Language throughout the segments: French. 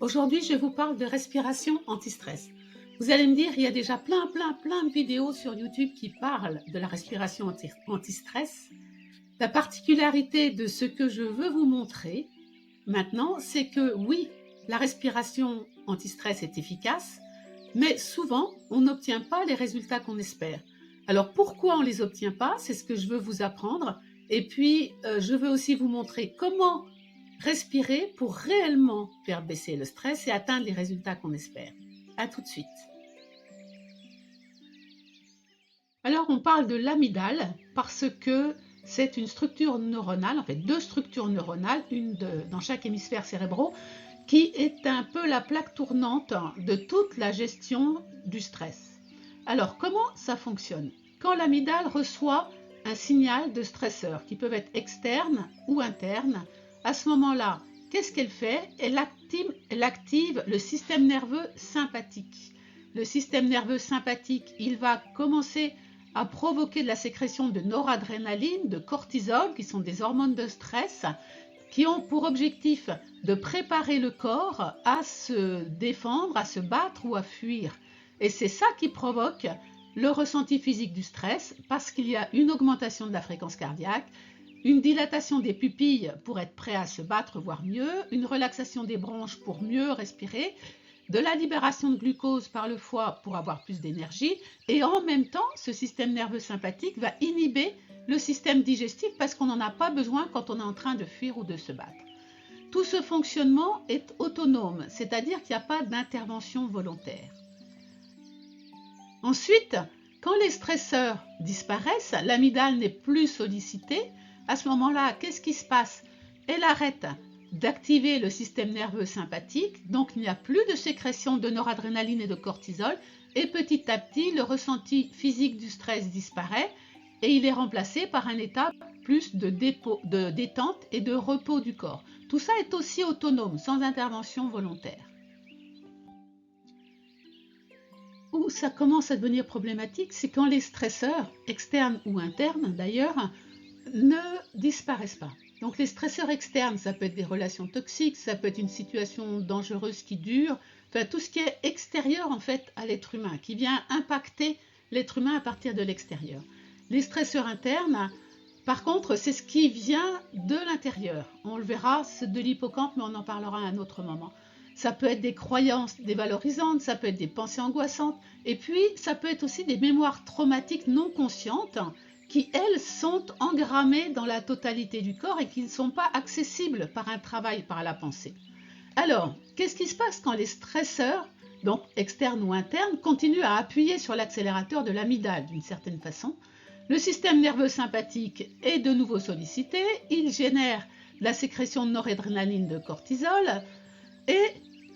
Aujourd'hui, je vous parle de respiration anti-stress. Vous allez me dire, il y a déjà plein de vidéos sur YouTube qui parlent de la respiration anti-stress. La particularité de ce que je veux vous montrer maintenant, c'est que oui, la respiration anti-stress est efficace, mais souvent, on n'obtient pas les résultats qu'on espère. Alors pourquoi on ne les obtient pas? C'est ce que je veux vous apprendre. Et puis, je veux aussi vous montrer comment respirer pour réellement faire baisser le stress et atteindre les résultats qu'on espère. À tout de suite. Alors, on parle de l'amygdale parce que c'est une structure neuronale, en fait deux structures neuronales, dans chaque hémisphère cérébral, qui est un peu la plaque tournante de toute la gestion du stress. Alors, comment ça fonctionne? Quand l'amygdale reçoit un signal de stresseur, qui peuvent être externes ou internes, à ce moment-là, qu'est-ce qu'elle fait? Elle active le système nerveux sympathique. Le système nerveux sympathique, il va commencer à provoquer de la sécrétion de noradrénaline, de cortisol, qui sont des hormones de stress, qui ont pour objectif de préparer le corps à se défendre, à se battre ou à fuir. Et c'est ça qui provoque le ressenti physique du stress, parce qu'il y a une augmentation de la fréquence cardiaque, une dilatation des pupilles pour être prêt à se battre, voire mieux, une relaxation des bronches pour mieux respirer, de la libération de glucose par le foie pour avoir plus d'énergie, et en même temps, ce système nerveux sympathique va inhiber le système digestif parce qu'on n'en a pas besoin quand on est en train de fuir ou de se battre. Tout ce fonctionnement est autonome, c'est-à-dire qu'il n'y a pas d'intervention volontaire. Ensuite, quand les stresseurs disparaissent, l'amygdale n'est plus sollicitée. À ce moment-là, qu'est-ce qui se passe? Elle arrête d'activer le système nerveux sympathique, donc il n'y a plus de sécrétion de noradrénaline et de cortisol, et petit à petit, le ressenti physique du stress disparaît et il est remplacé par un état plus de détente et de repos du corps. Tout ça est aussi autonome, sans intervention volontaire. Où ça commence à devenir problématique, c'est quand les stresseurs, externes ou internes d'ailleurs, ne disparaissent pas. Donc les stresseurs externes, ça peut être des relations toxiques, ça peut être une situation dangereuse qui dure, enfin tout ce qui est extérieur en fait à l'être humain, qui vient impacter l'être humain à partir de l'extérieur. Les stresseurs internes, par contre, c'est ce qui vient de l'intérieur. On le verra, c'est de l'hippocampe, mais on en parlera à un autre moment. Ça peut être des croyances dévalorisantes, ça peut être des pensées angoissantes, et puis ça peut être aussi des mémoires traumatiques non conscientes qui, elles, sont engrammées dans la totalité du corps et qui ne sont pas accessibles par un travail par la pensée. Alors, qu'est-ce qui se passe quand les stresseurs, donc externes ou internes, continuent à appuyer sur l'accélérateur de l'amygdale d'une certaine façon? Le système nerveux sympathique est de nouveau sollicité, il génère la sécrétion de noradrénaline, de cortisol, et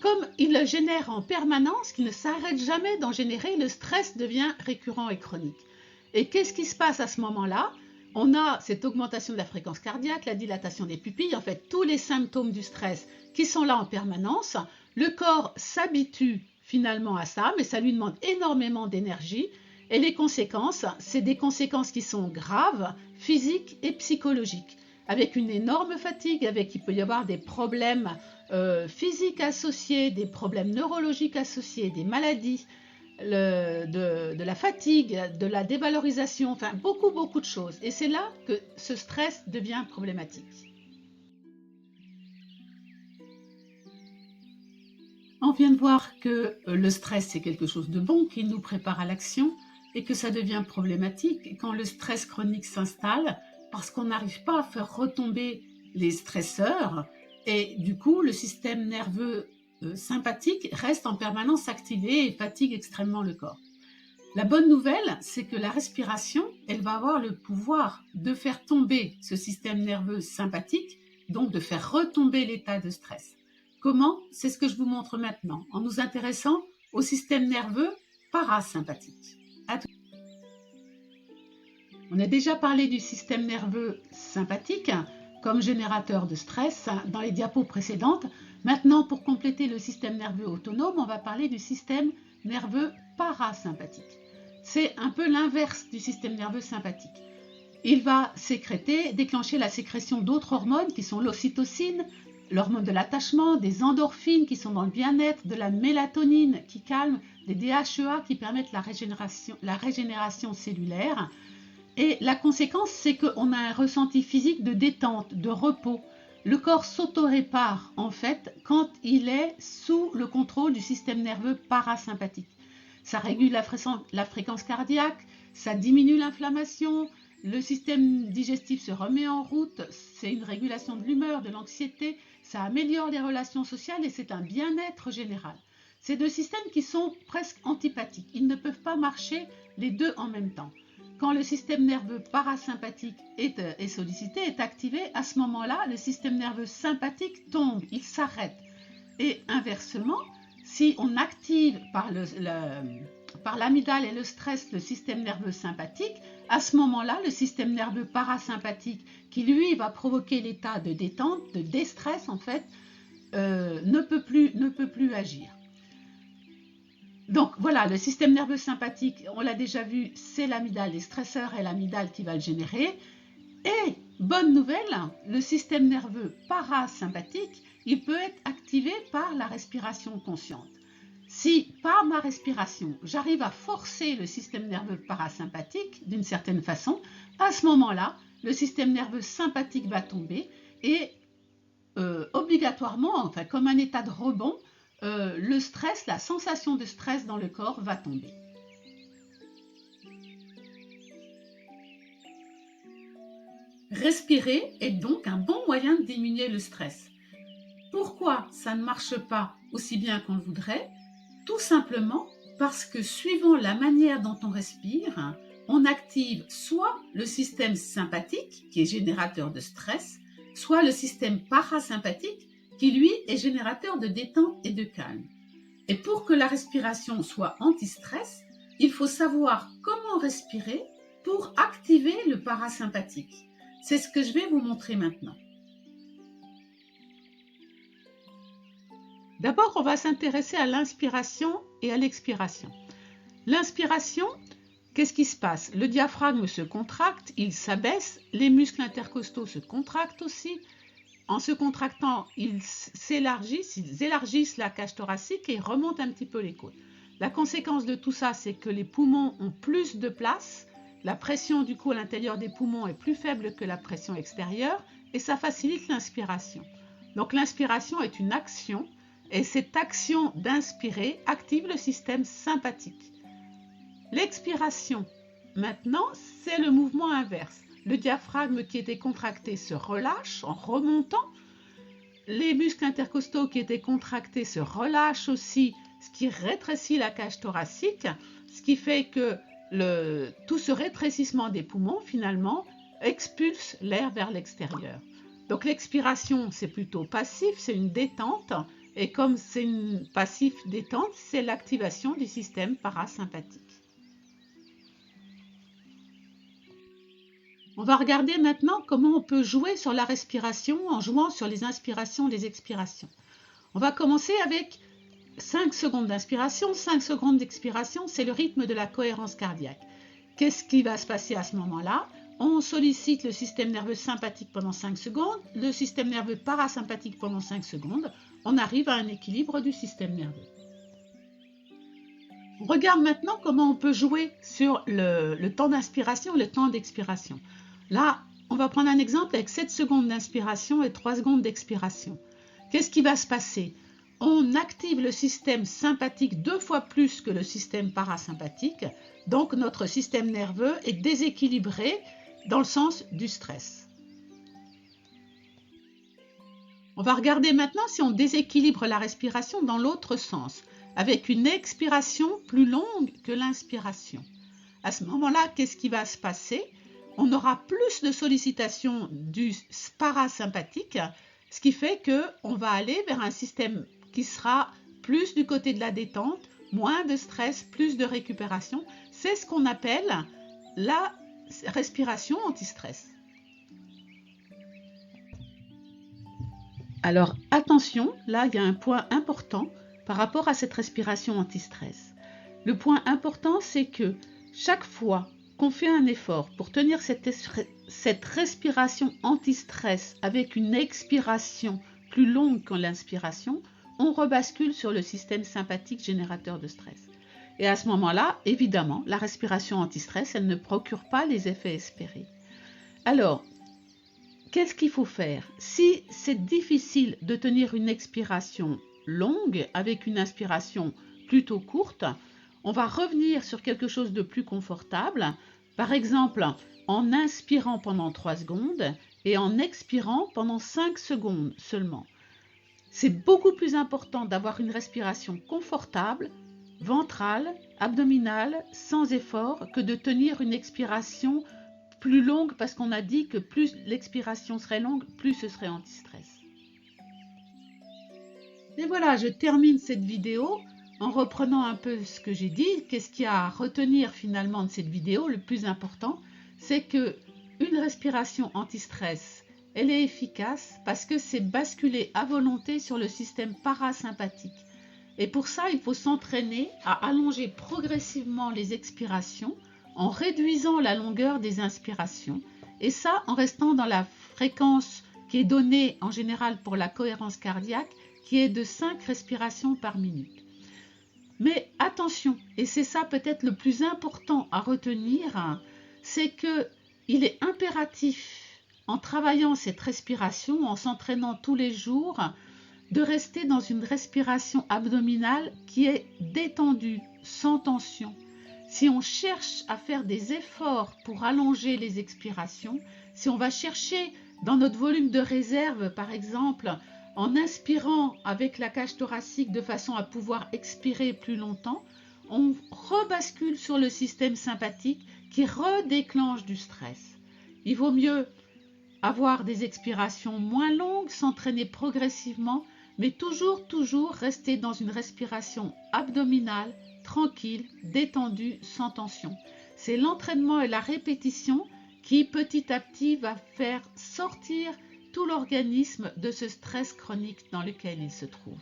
comme il le génère en permanence, qu'il ne s'arrête jamais d'en générer, le stress devient récurrent et chronique. Et qu'est-ce qui se passe à ce moment-là? On a cette augmentation de la fréquence cardiaque, la dilatation des pupilles, en fait tous les symptômes du stress qui sont là en permanence. Le corps s'habitue finalement à ça, mais ça lui demande énormément d'énergie. Et les conséquences, c'est des conséquences qui sont graves, physiques et psychologiques, avec une énorme fatigue, il peut y avoir des problèmes physiques associés, des problèmes neurologiques associés, des maladies, de la fatigue, de la dévalorisation, enfin beaucoup de choses. Et c'est là que ce stress devient problématique. On vient de voir que le stress, c'est quelque chose de bon qui nous prépare à l'action et que ça devient problématique quand le stress chronique s'installe parce qu'on n'arrive pas à faire retomber les stresseurs et du coup, le système nerveux sympathique reste en permanence activé et fatigue extrêmement le corps. La bonne nouvelle, c'est que la respiration, elle va avoir le pouvoir de faire tomber ce système nerveux sympathique, donc de faire retomber l'état de stress. Comment? C'est ce que je vous montre maintenant, en nous intéressant au système nerveux parasympathique. On a déjà parlé du système nerveux sympathique comme générateur de stress dans les diapos précédentes. Maintenant, pour compléter le système nerveux autonome, on va parler du système nerveux parasympathique. C'est un peu l'inverse du système nerveux sympathique. Il va déclencher la sécrétion d'autres hormones qui sont l'ocytocine, l'hormone de l'attachement, des endorphines qui sont dans le bien-être, de la mélatonine qui calme, des DHEA qui permettent la régénération cellulaire. Et la conséquence, c'est qu'on a un ressenti physique de détente, de repos. Le corps s'auto-répare en fait quand il est sous le contrôle du système nerveux parasympathique. Ça régule la fréquence cardiaque, ça diminue l'inflammation, le système digestif se remet en route, c'est une régulation de l'humeur, de l'anxiété, ça améliore les relations sociales et c'est un bien-être général. C'est deux systèmes qui sont presque antipathiques, ils ne peuvent pas marcher les deux en même temps. Quand le système nerveux parasympathique est sollicité, est activé, à ce moment-là, le système nerveux sympathique tombe, il s'arrête. Et inversement, si on active par l'amygdale et le stress le système nerveux sympathique, à ce moment-là, le système nerveux parasympathique, qui lui va provoquer l'état de détente, de déstress en fait, ne peut plus agir. Donc voilà, le système nerveux sympathique, on l'a déjà vu, c'est l'amygdale, les stresseurs et l'amygdale qui va le générer. Et bonne nouvelle, le système nerveux parasympathique, il peut être activé par la respiration consciente. Si par ma respiration, j'arrive à forcer le système nerveux parasympathique d'une certaine façon, à ce moment-là, le système nerveux sympathique va tomber et obligatoirement, enfin comme un état de rebond, le stress, la sensation de stress dans le corps va tomber. Respirer est donc un bon moyen de diminuer le stress. Pourquoi ça ne marche pas aussi bien qu'on le voudrait? Tout simplement parce que suivant la manière dont on respire, on active soit le système sympathique, qui est générateur de stress, soit le système parasympathique, qui lui est générateur de détente et de calme. Et pour que la respiration soit anti-stress, il faut savoir comment respirer pour activer le parasympathique. C'est ce que je vais vous montrer maintenant. D'abord, on va s'intéresser à l'inspiration et à l'expiration. L'inspiration, qu'est-ce qui se passe? Le diaphragme se contracte, il s'abaisse, les muscles intercostaux se contractent aussi. En se contractant, ils élargissent la cage thoracique et remontent un petit peu les côtes. La conséquence de tout ça, c'est que les poumons ont plus de place, la pression du coup à l'intérieur des poumons est plus faible que la pression extérieure et ça facilite l'inspiration. Donc l'inspiration est une action et cette action d'inspirer active le système sympathique. L'expiration, maintenant, c'est le mouvement inverse. Le diaphragme qui était contracté se relâche en remontant. Les muscles intercostaux qui étaient contractés se relâchent aussi, ce qui rétrécit la cage thoracique, ce qui fait que tout ce rétrécissement des poumons, finalement, expulse l'air vers l'extérieur. Donc l'expiration, c'est plutôt passif, c'est une détente. Et comme c'est une passive détente, c'est l'activation du système parasympathique. On va regarder maintenant comment on peut jouer sur la respiration en jouant sur les inspirations et les expirations. On va commencer avec 5 secondes d'inspiration, 5 secondes d'expiration, c'est le rythme de la cohérence cardiaque. Qu'est-ce qui va se passer à ce moment-là? On sollicite le système nerveux sympathique pendant 5 secondes, le système nerveux parasympathique pendant 5 secondes. On arrive à un équilibre du système nerveux. On regarde maintenant comment on peut jouer sur le temps d'inspiration et le temps d'expiration. Là, on va prendre un exemple avec 7 secondes d'inspiration et 3 secondes d'expiration. Qu'est-ce qui va se passer? On active le système sympathique 2 fois plus que le système parasympathique, donc notre système nerveux est déséquilibré dans le sens du stress. On va regarder maintenant si on déséquilibre la respiration dans l'autre sens, avec une expiration plus longue que l'inspiration. À ce moment-là, qu'est-ce qui va se passer? On aura plus de sollicitation du parasympathique, ce qui fait qu'on va aller vers un système qui sera plus du côté de la détente, moins de stress, plus de récupération. C'est ce qu'on appelle la respiration anti-stress. Alors attention, là il y a un point important par rapport à cette respiration anti-stress. Le point important, c'est que chaque fois qu'on fait un effort pour tenir cette respiration anti-stress avec une expiration plus longue que l'inspiration, on rebascule sur le système sympathique générateur de stress. Et à ce moment-là, évidemment, la respiration anti-stress, elle ne procure pas les effets espérés. Alors, qu'est-ce qu'il faut faire? Si c'est difficile de tenir une expiration longue avec une inspiration plutôt courte, on va revenir sur quelque chose de plus confortable, par exemple en inspirant pendant 3 secondes et en expirant pendant 5 secondes seulement. C'est beaucoup plus important d'avoir une respiration confortable, ventrale, abdominale, sans effort, que de tenir une expiration plus longue parce qu'on a dit que plus l'expiration serait longue, plus ce serait anti-stress. Et voilà, je termine cette vidéo en reprenant un peu ce que j'ai dit. Qu'est-ce qu'il y a à retenir finalement de cette vidéo? Le plus important, c'est que une respiration anti-stress, elle est efficace parce que c'est basculer à volonté sur le système parasympathique. Et pour ça, il faut s'entraîner à allonger progressivement les expirations en réduisant la longueur des inspirations. Et ça, en restant dans la fréquence qui est donnée en général pour la cohérence cardiaque, qui est de 5 respirations par minute. Mais attention, et c'est ça peut-être le plus important à retenir, c'est qu'il est impératif, en travaillant cette respiration, en s'entraînant tous les jours, de rester dans une respiration abdominale qui est détendue, sans tension. Si on cherche à faire des efforts pour allonger les expirations, si on va chercher dans notre volume de réserve, par exemple, en inspirant avec la cage thoracique de façon à pouvoir expirer plus longtemps, on rebascule sur le système sympathique qui redéclenche du stress. Il vaut mieux avoir des expirations moins longues, s'entraîner progressivement, mais toujours rester dans une respiration abdominale, tranquille, détendue, sans tension. C'est l'entraînement et la répétition qui petit à petit va faire sortir tout l'organisme de ce stress chronique dans lequel il se trouve.